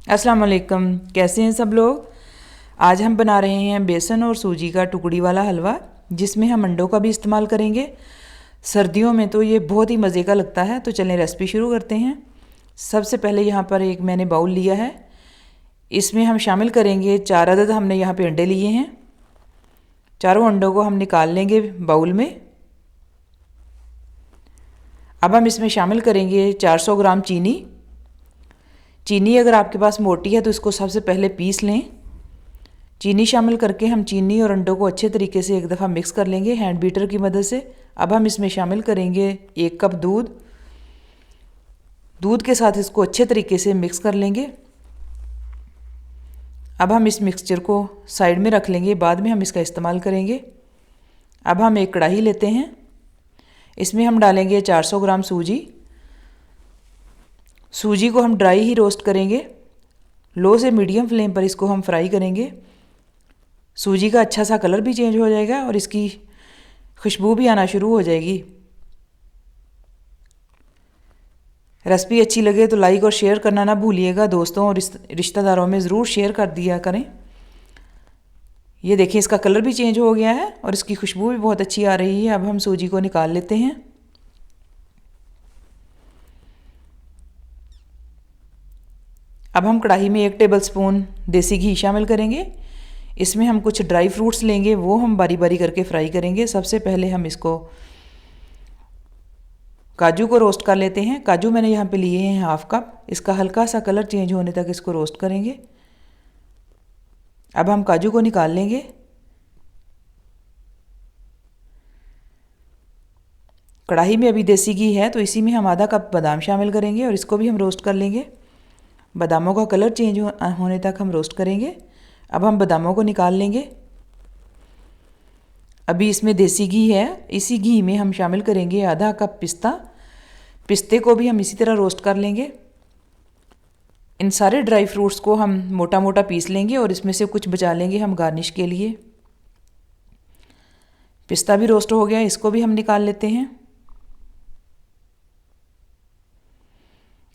अस्सलाम वालेकुम। कैसे हैं सब लोग। आज हम बना रहे हैं बेसन और सूजी का टुकड़ी वाला हलवा, जिसमें हम अंडों का भी इस्तेमाल करेंगे। सर्दियों में तो ये बहुत ही मज़े का लगता है। तो चलें रेसिपी शुरू करते हैं। सबसे पहले यहाँ पर एक मैंने बाउल लिया है। इसमें हम शामिल करेंगे 4 अदद हमने यहाँ पे अंडे लिए हैं। चारों अंडों को हम निकाल लेंगे बाउल में। अब हम इसमें शामिल करेंगे 400 ग्राम चीनी। चीनी अगर आपके पास मोटी है तो इसको सबसे पहले पीस लें। चीनी शामिल करके हम चीनी और अंडों को अच्छे तरीके से एक दफ़ा मिक्स कर लेंगे हैंड बीटर की मदद से। अब हम इसमें शामिल करेंगे 1 कप दूध। दूध के साथ इसको अच्छे तरीके से मिक्स कर लेंगे। अब हम इस मिक्सचर को साइड में रख लेंगे, बाद में हम इसका इस्तेमाल करेंगे। अब हम एक कढ़ाई लेते हैं। इसमें हम डालेंगे 400 ग्राम सूजी। सूजी को हम ड्राई ही रोस्ट करेंगे। लो से मीडियम फ्लेम पर इसको हम फ्राई करेंगे। सूजी का अच्छा सा कलर भी चेंज हो जाएगा और इसकी खुशबू भी आना शुरू हो जाएगी। रेसिपी अच्छी लगे तो लाइक और शेयर करना ना भूलिएगा। दोस्तों और रिश्तेदारों में ज़रूर शेयर कर दिया करें। ये देखिए इसका कलर भी चेंज हो गया है और इसकी खुशबू भी बहुत अच्छी आ रही है। अब हम सूजी को निकाल लेते हैं। अब हम कढ़ाई में 1 टेबल स्पून देसी घी शामिल करेंगे। इसमें हम कुछ ड्राई फ्रूट्स लेंगे, वो हम बारी बारी करके फ्राई करेंगे। सबसे पहले हम इसको काजू को रोस्ट कर लेते हैं। काजू मैंने यहाँ पे लिए हैं 1/2 कप। इसका हल्का सा कलर चेंज होने तक इसको रोस्ट करेंगे। अब हम काजू को निकाल लेंगे। कढ़ाई में अभी देसी घी है तो इसी में हम आधा कप बादाम शामिल करेंगे और इसको भी हम रोस्ट कर लेंगे। बादामों का कलर चेंज होने तक हम रोस्ट करेंगे। अब हम बादामों को निकाल लेंगे। अभी इसमें देसी घी है, इसी घी में हम शामिल करेंगे आधा कप पिस्ता। पिस्ते को भी हम इसी तरह रोस्ट कर लेंगे। इन सारे ड्राई फ्रूट्स को हम मोटा मोटा पीस लेंगे और इसमें से कुछ बचा लेंगे हम गार्निश के लिए। पिस्ता भी रोस्ट हो गया, इसको भी हम निकाल लेते हैं।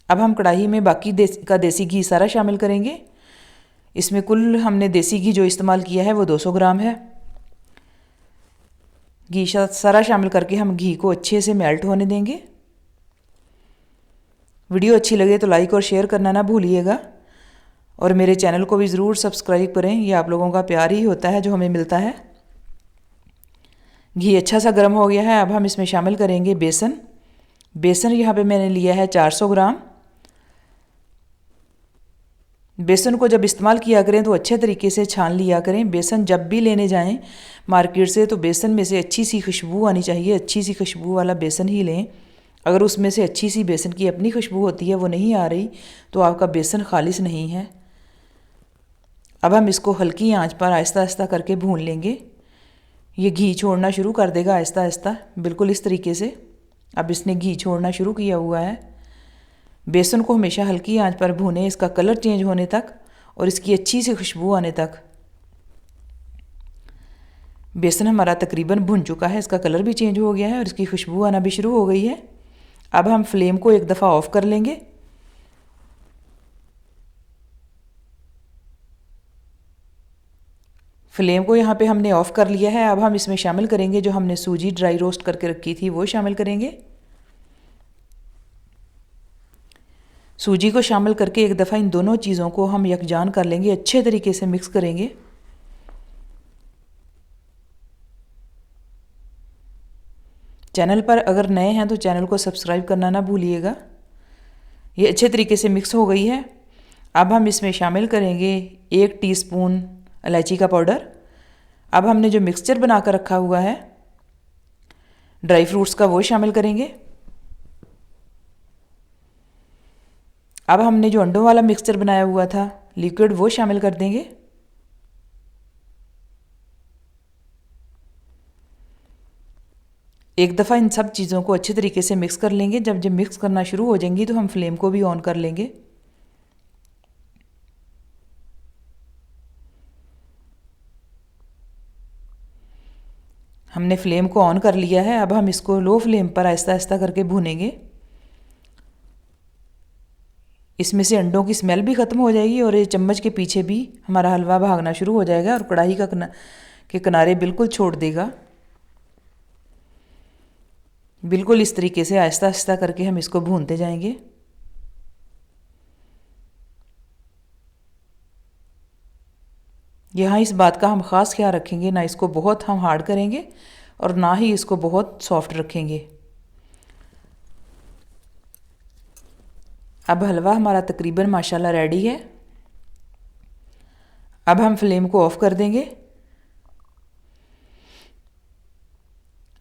अब हम कढ़ाई में बाकी देसी घी सारा शामिल करेंगे। इसमें कुल हमने देसी घी जो इस्तेमाल किया है वो 200 ग्राम है। घी सारा शामिल करके हम घी को अच्छे से मेल्ट होने देंगे। वीडियो अच्छी लगे तो लाइक और शेयर करना ना भूलिएगा और मेरे चैनल को भी ज़रूर सब्सक्राइब करें। ये आप लोगों का प्यार ही होता है जो हमें मिलता है। घी अच्छा सा गर्म हो गया है। अब हम इसमें शामिल करेंगे बेसन। बेसन यहाँ पे मैंने लिया है 400 ग्राम। बेसन को जब इस्तेमाल किया करें तो अच्छे तरीके से छान लिया करें। बेसन जब भी लेने जाएं मार्केट से तो बेसन में से अच्छी सी खुशबू आनी चाहिए। अच्छी सी खुशबू वाला बेसन ही लें। अगर उसमें से अच्छी सी बेसन की अपनी खुशबू होती है वो नहीं आ रही तो आपका बेसन खालिस नहीं है। अब हम इसको हल्की आंच पर आहिस्ता आहिस्ता करके भून लेंगे। ये घी छोड़ना शुरू कर देगा आहिस्ता आहिस्ता, बिल्कुल इस तरीके से। अब इसने घी छोड़ना शुरू किया हुआ है। बेसन को हमेशा हल्की आंच पर भूनें, इसका कलर चेंज होने तक और इसकी अच्छी सी खुशबू आने तक। बेसन हमारा तकरीबन भुन चुका है, इसका कलर भी चेंज हो गया है और इसकी खुशबू आना भी शुरू हो गई है। अब हम फ्लेम को एक दफ़ा ऑफ कर लेंगे। फ्लेम को यहाँ पे हमने ऑफ कर लिया है। अब हम इसमें शामिल करेंगे जो हमने सूजी ड्राई रोस्ट करके रखी थी वो शामिल करेंगे। सूजी को शामिल करके एक दफ़ा इन दोनों चीज़ों को हम यकजान कर लेंगे, अच्छे तरीके से मिक्स करेंगे। चैनल पर अगर नए हैं तो चैनल को सब्सक्राइब करना ना भूलिएगा। ये अच्छे तरीके से मिक्स हो गई है। अब हम इसमें शामिल करेंगे 1 टीस्पून इलायची का पाउडर। अब हमने जो मिक्सचर बना कर रखा हुआ है ड्राई फ्रूट्स का वो शामिल करेंगे। अब हमने जो अंडों वाला मिक्सचर बनाया हुआ था लिक्विड वो शामिल कर देंगे। एक दफ़ा इन सब चीज़ों को अच्छे तरीके से मिक्स कर लेंगे। जब मिक्स करना शुरू हो जाएंगी तो हम फ्लेम को भी ऑन कर लेंगे। हमने फ्लेम को ऑन कर लिया है। अब हम इसको लो फ्लेम पर आहिस्ता आहिस्ता करके भूनेंगे। इसमें से अंडों की स्मेल भी ख़त्म हो जाएगी और ये चम्मच के पीछे भी हमारा हलवा भागना शुरू हो जाएगा और कढ़ाई के किनारे बिल्कुल छोड़ देगा। बिल्कुल इस तरीके से आहिस्ता आहिस्ता करके हम इसको भूनते जाएंगे। यहाँ इस बात का हम ख़ास ख्याल रखेंगे, ना इसको बहुत हम हार्ड करेंगे और ना ही इसको बहुत सॉफ्ट रखेंगे। अब हलवा हमारा तकरीबन माशाल्लाह रेडी है। अब हम फ्लेम को ऑफ़ कर देंगे।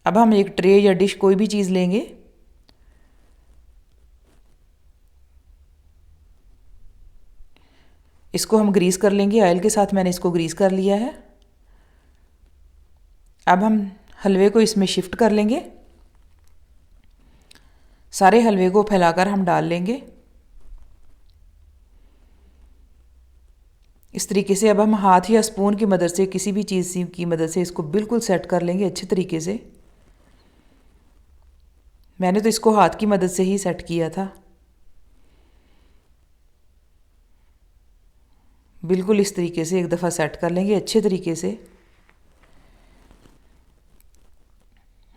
अब हम एक ट्रे या डिश कोई भी चीज़ लेंगे, इसको हम ग्रीस कर लेंगे। ऑयल के साथ मैंने इसको ग्रीस कर लिया है। अब हम हलवे को इसमें शिफ्ट कर लेंगे। सारे हलवे को फैलाकर हम डाल लेंगे इस तरीके से। अब हम हाथ या स्पून की मदद से, किसी भी चीज़ की मदद से इसको बिल्कुल सेट कर लेंगे अच्छे तरीके से। मैंने तो इसको हाथ की मदद से ही सेट किया था। बिल्कुल इस तरीके से एक दफ़ा सेट कर लेंगे अच्छे तरीके से।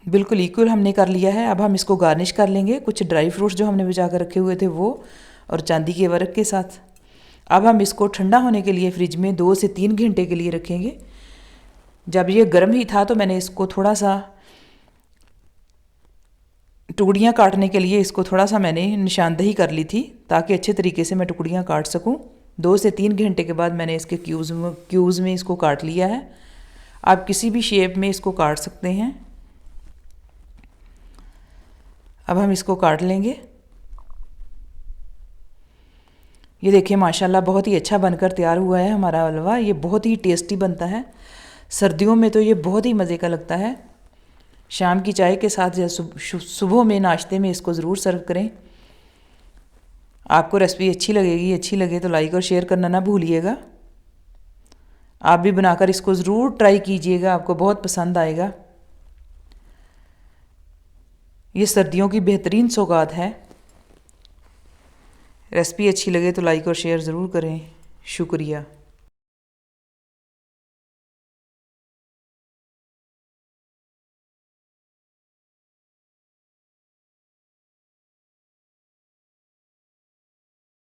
बिल्कुल इक्वल हमने कर लिया है। अब हम इसको गार्निश कर लेंगे कुछ ड्राई फ्रूट्स जो हमने भिजा कर रखे हुए थे वो, और चांदी के वर्क के साथ। अब हम इसको ठंडा होने के लिए फ्रिज में 2 से 3 घंटे के लिए रखेंगे। जब ये गर्म ही था तो मैंने इसको थोड़ा सा टुकड़ियाँ काटने के लिए इसको थोड़ा सा मैंने निशानदही कर ली थी, ताकि अच्छे तरीके से मैं टुकड़ियाँ काट सकूँ। 2 से 3 घंटे के बाद मैंने इसके क्यूब्स में इसको काट लिया है। आप किसी भी शेप में इसको काट सकते हैं। अब हम इसको काट लेंगे। ये देखिए माशाल्लाह बहुत ही अच्छा बनकर तैयार हुआ है हमारा हलवा। ये बहुत ही टेस्टी बनता है। सर्दियों में तो ये बहुत ही मज़े का लगता है। शाम की चाय के साथ या सुबह में नाश्ते में इसको ज़रूर सर्व करें। आपको रेसिपी अच्छी लगेगी, अच्छी लगे तो लाइक और शेयर करना ना भूलिएगा। आप भी बनाकर इसको ज़रूर ट्राई कीजिएगा, आपको बहुत पसंद आएगा। ये सर्दियों की बेहतरीन सौगात है। रेसिपी अच्छी लगे तो लाइक और शेयर ज़रूर करें। शुक्रिया।